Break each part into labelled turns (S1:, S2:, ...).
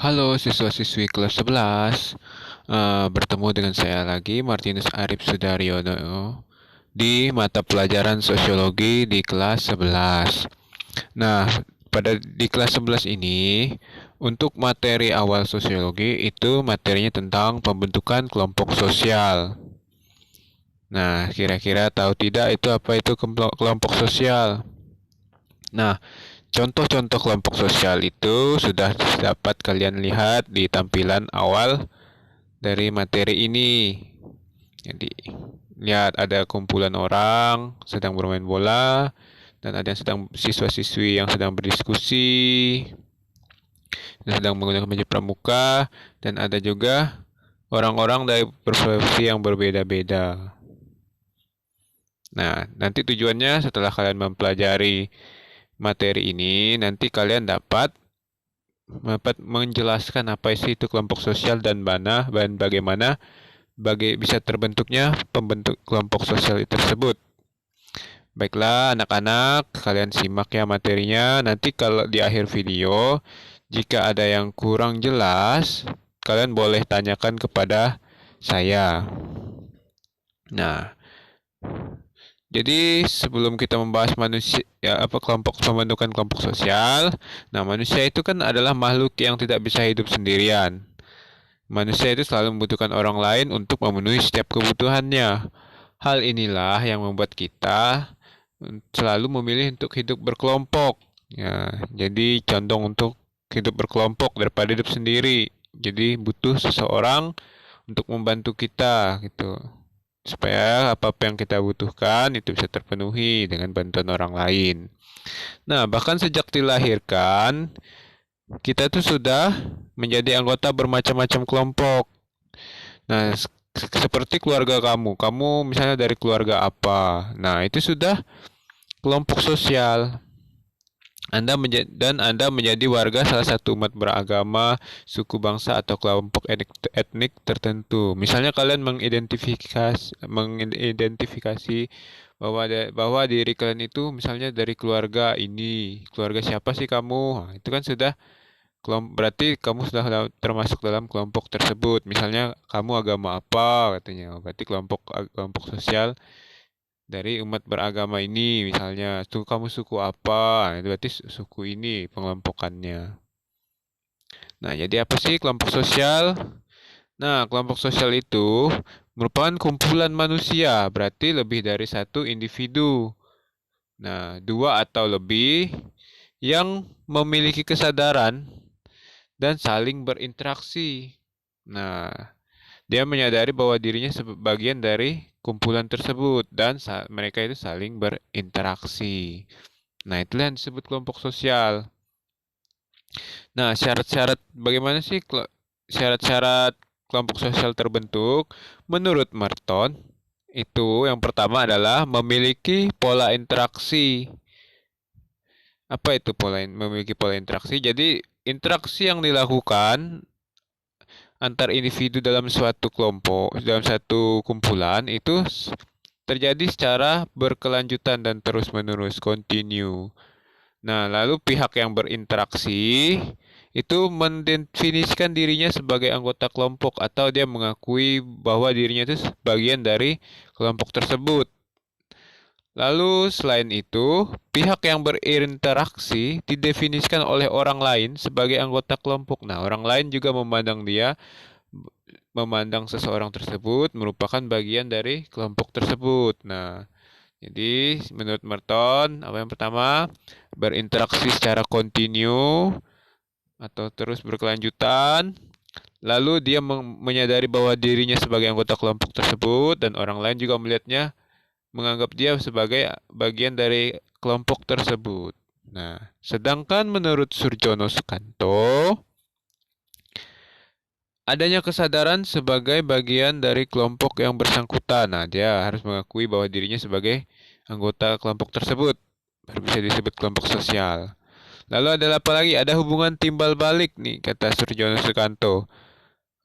S1: Halo siswa-siswi kelas 11. Bertemu dengan saya lagi, Martinus Arif Sudaryono, di mata pelajaran Sosiologi di kelas 11. Nah, di kelas 11 ini, untuk materi awal Sosiologi itu materinya tentang pembentukan kelompok sosial. Nah, kira-kira tahu tidak itu apa itu kelompok sosial? Nah, contoh-contoh kelompok sosial itu sudah dapat kalian lihat di tampilan awal dari materi ini. Jadi, lihat ada kumpulan orang sedang bermain bola, dan ada yang siswa-siswi yang sedang berdiskusi, dan sedang menggunakan meja pramuka, dan ada juga orang-orang dari profesi yang berbeda-beda. Nah, nanti tujuannya setelah kalian mempelajari materi ini, nanti kalian dapat menjelaskan apa sih itu kelompok sosial dan bagaimana bisa terbentuknya pembentuk kelompok sosial tersebut. Baiklah anak-anak, kalian simak ya materinya. Nanti kalau di akhir video, jika ada yang kurang jelas, kalian boleh tanyakan kepada saya. Nah, jadi sebelum kita membahas manusia ya apa pembentukan kelompok sosial, nah manusia itu kan adalah makhluk yang tidak bisa hidup sendirian. Manusia itu selalu membutuhkan orang lain untuk memenuhi setiap kebutuhannya. Hal inilah yang membuat kita selalu memilih untuk hidup berkelompok. Ya, jadi condong untuk hidup berkelompok daripada hidup sendiri. Jadi butuh seseorang untuk membantu kita gitu. Supaya apa-apa yang kita butuhkan itu bisa terpenuhi dengan bantuan orang lain. Nah, bahkan sejak dilahirkan, kita tuh sudah menjadi anggota bermacam-macam kelompok. Nah, seperti keluarga kamu. Kamu misalnya dari keluarga apa? Nah, itu sudah kelompok sosial. Anda menjadi warga salah satu umat beragama, suku bangsa atau kelompok etnik tertentu. Misalnya kalian mengidentifikasi bahwa diri kalian itu misalnya dari keluarga ini. Keluarga siapa sih kamu? Nah, itu kan sudah berarti kamu sudah termasuk dalam kelompok tersebut. Misalnya kamu agama apa katanya. Berarti kelompok sosial dari umat beragama ini misalnya. Kamu suku apa? Nah, itu berarti suku ini pengelompokannya. Nah, jadi apa sih kelompok sosial? Nah, kelompok sosial itu merupakan kumpulan manusia, berarti lebih dari satu individu. Nah, dua atau lebih yang memiliki kesadaran dan saling berinteraksi. Nah, dia menyadari bahwa dirinya sebagian dari kumpulan tersebut dan mereka itu saling berinteraksi. Nah, itulah yang disebut kelompok sosial. Nah, syarat-syarat bagaimana sih syarat-syarat kelompok sosial terbentuk? Menurut Merton, itu yang pertama adalah memiliki pola interaksi. Apa itu memiliki pola interaksi? Jadi, interaksi yang dilakukan antar individu dalam suatu kelompok, dalam satu kumpulan itu terjadi secara berkelanjutan dan terus-menerus, continue. Nah, lalu pihak yang berinteraksi itu mendefinisikan dirinya sebagai anggota kelompok atau dia mengakui bahwa dirinya itu bagian dari kelompok tersebut. Lalu selain itu, pihak yang berinteraksi didefinisikan oleh orang lain sebagai anggota kelompok. Nah, orang lain juga memandang seseorang tersebut merupakan bagian dari kelompok tersebut. Nah, jadi menurut Merton, apa yang pertama, berinteraksi secara kontinu atau terus berkelanjutan. Lalu dia menyadari bahwa dirinya sebagai anggota kelompok tersebut dan orang lain juga menganggap dia sebagai bagian dari kelompok tersebut. Nah, sedangkan menurut Surjono Sukanto, adanya kesadaran sebagai bagian dari kelompok yang bersangkutan. Nah, dia harus mengakui bahwa dirinya sebagai anggota kelompok tersebut. Baru bisa disebut kelompok sosial. Lalu ada apa lagi? Ada hubungan timbal balik nih, kata Surjono Sukanto.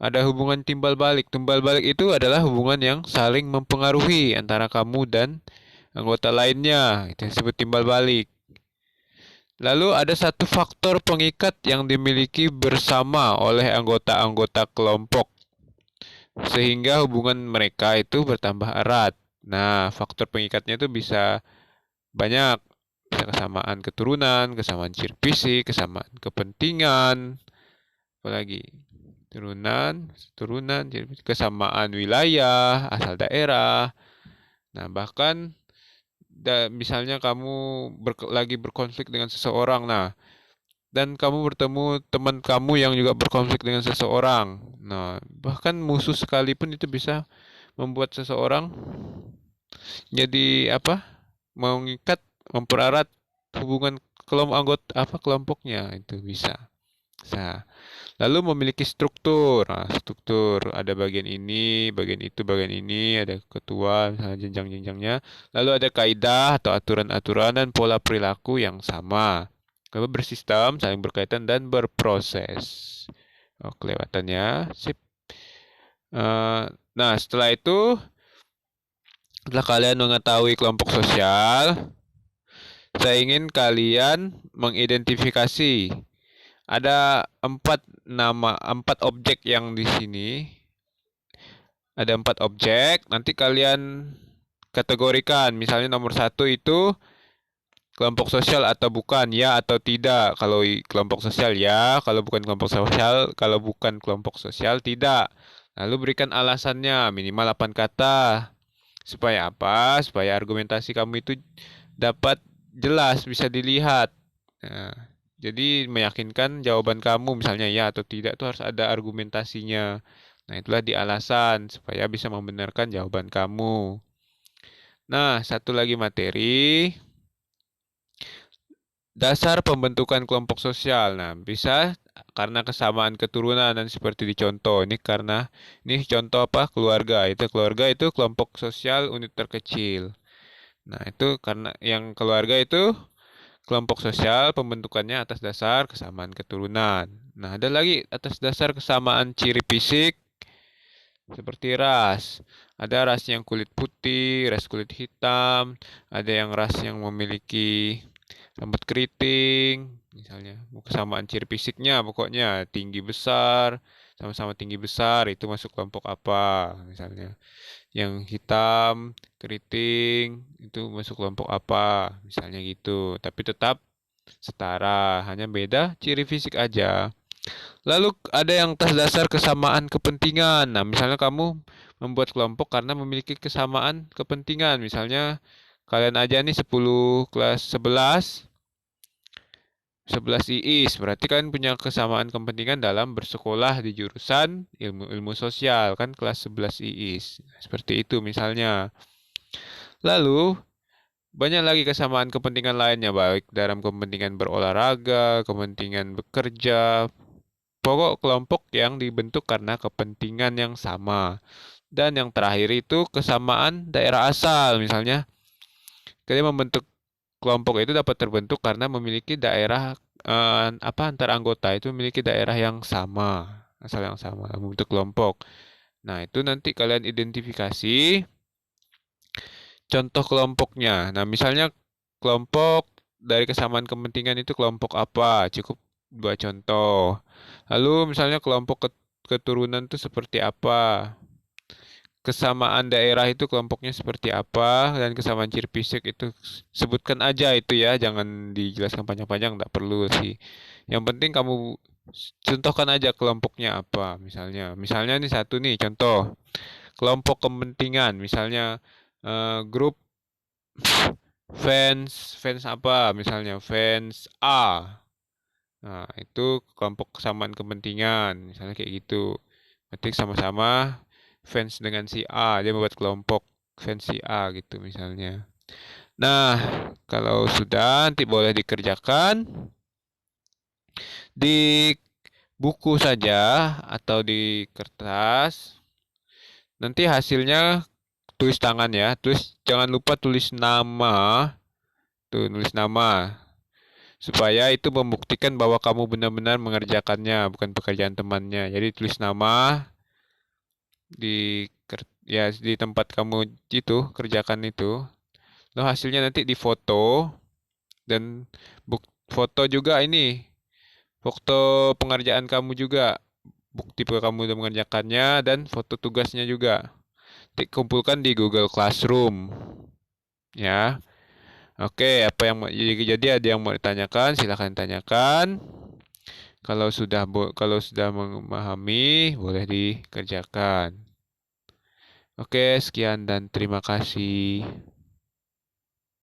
S1: Ada hubungan timbal balik. Timbal balik itu adalah hubungan yang saling mempengaruhi antara kamu dan anggota lainnya. Itu disebut timbal balik. Lalu ada satu faktor pengikat yang dimiliki bersama oleh anggota-anggota kelompok sehingga hubungan mereka itu bertambah erat. Nah, faktor pengikatnya itu bisa banyak, bisa kesamaan keturunan, kesamaan ciri fisik, kesamaan kepentingan, apalagi turunan, kesamaan wilayah, asal daerah. Nah, bahkan misalnya kamu lagi berkonflik dengan seseorang, nah, dan kamu bertemu teman kamu yang juga berkonflik dengan seseorang. Nah, bahkan musuh sekalipun itu bisa membuat seseorang jadi apa? Mengikat, memperarat hubungan kelompoknya itu bisa. Nah, lalu memiliki struktur. Nah, struktur ada bagian ini, bagian ini, ada ketua, misalnya jenjang-jenjangnya. Lalu ada kaidah atau aturan-aturan dan pola perilaku yang sama. Lalu bersistem, saling berkaitan dan berproses. Oh, kelewatannya. Sip. Nah, setelah itu, setelah kalian mengetahui kelompok sosial, saya ingin kalian mengidentifikasi. Ada empat objek yang di sini. Ada 4 objek. Nanti kalian kategorikan. Misalnya nomor 1 itu kelompok sosial atau bukan, ya atau tidak. Kalau kelompok sosial ya, kalau bukan kelompok sosial tidak. Lalu berikan alasannya minimal 8 kata. Supaya apa? Supaya argumentasi kamu itu dapat jelas, bisa dilihat. Nah, jadi meyakinkan jawaban kamu misalnya ya atau tidak itu harus ada argumentasinya. Nah, itulah di alasan supaya bisa membenarkan jawaban kamu. Nah, satu lagi materi, dasar pembentukan kelompok sosial. Nah, bisa karena kesamaan keturunan dan seperti di contoh. Ini contoh apa? Keluarga. Keluarga itu kelompok sosial unit terkecil. Nah, itu karena yang keluarga itu kelompok sosial pembentukannya atas dasar kesamaan keturunan. Nah, ada lagi atas dasar kesamaan ciri fisik seperti ras. Ada ras yang kulit putih, ras kulit hitam, ada yang ras yang memiliki rambut keriting, misalnya. Kesamaan ciri fisiknya pokoknya tinggi besar, sama-sama tinggi besar itu masuk kelompok apa misalnya. Yang hitam, keriting itu masuk kelompok apa misalnya gitu. Tapi tetap setara, hanya beda ciri fisik aja. Lalu ada yang atas dasar kesamaan kepentingan. Nah, misalnya kamu membuat kelompok karena memiliki kesamaan kepentingan. Misalnya kalian aja nih 10 kelas 11 IIS, berarti kalian punya kesamaan kepentingan dalam bersekolah di jurusan ilmu sosial, kan kelas 11 IIS. Seperti itu misalnya. Lalu banyak lagi kesamaan kepentingan lainnya, baik dalam kepentingan berolahraga, kepentingan bekerja, pokok kelompok yang dibentuk karena kepentingan yang sama. Dan yang terakhir itu kesamaan daerah asal. Misalnya, kalian membentuk kelompok itu dapat terbentuk karena memiliki daerah antar anggota itu memiliki daerah yang sama, asal yang sama membentuk kelompok. Nah, itu nanti kalian identifikasi contoh kelompoknya. Nah, misalnya kelompok dari kesamaan kepentingan itu kelompok apa? Cukup 2 contoh. Lalu misalnya kelompok keturunan itu seperti apa? Kesamaan daerah itu kelompoknya seperti apa? Dan kesamaan ciri fisik itu sebutkan aja itu ya, jangan dijelaskan panjang-panjang, nggak perlu sih. Yang penting kamu contohkan aja kelompoknya apa, misalnya nih satu nih contoh kelompok kepentingan, misalnya grup fans apa, misalnya fans A. Nah, itu kelompok kesamaan kepentingan, misalnya kayak gitu. Berarti sama-sama fans dengan si A, dia membuat kelompok fans si A gitu misalnya. Nah, kalau sudah nanti boleh dikerjakan di buku saja atau di kertas. Nanti hasilnya tulis tangan ya. Jangan lupa tulis nama. Tuh, nulis nama. Supaya itu membuktikan bahwa kamu benar-benar mengerjakannya, bukan pekerjaan temannya. Jadi tulis nama di tempat kamu itu kerjakan itu. Lalu hasilnya nanti difoto dan foto juga ini, foto pengerjaan kamu juga, bukti bahwa kamu sudah mengerjakannya dan foto tugasnya juga. Kumpulkan di Google Classroom, ya. Oke, apa yang jadi ada yang mau ditanyakan, silahkan tanyakan. Kalau sudah memahami, boleh dikerjakan. Oke, sekian dan terima kasih.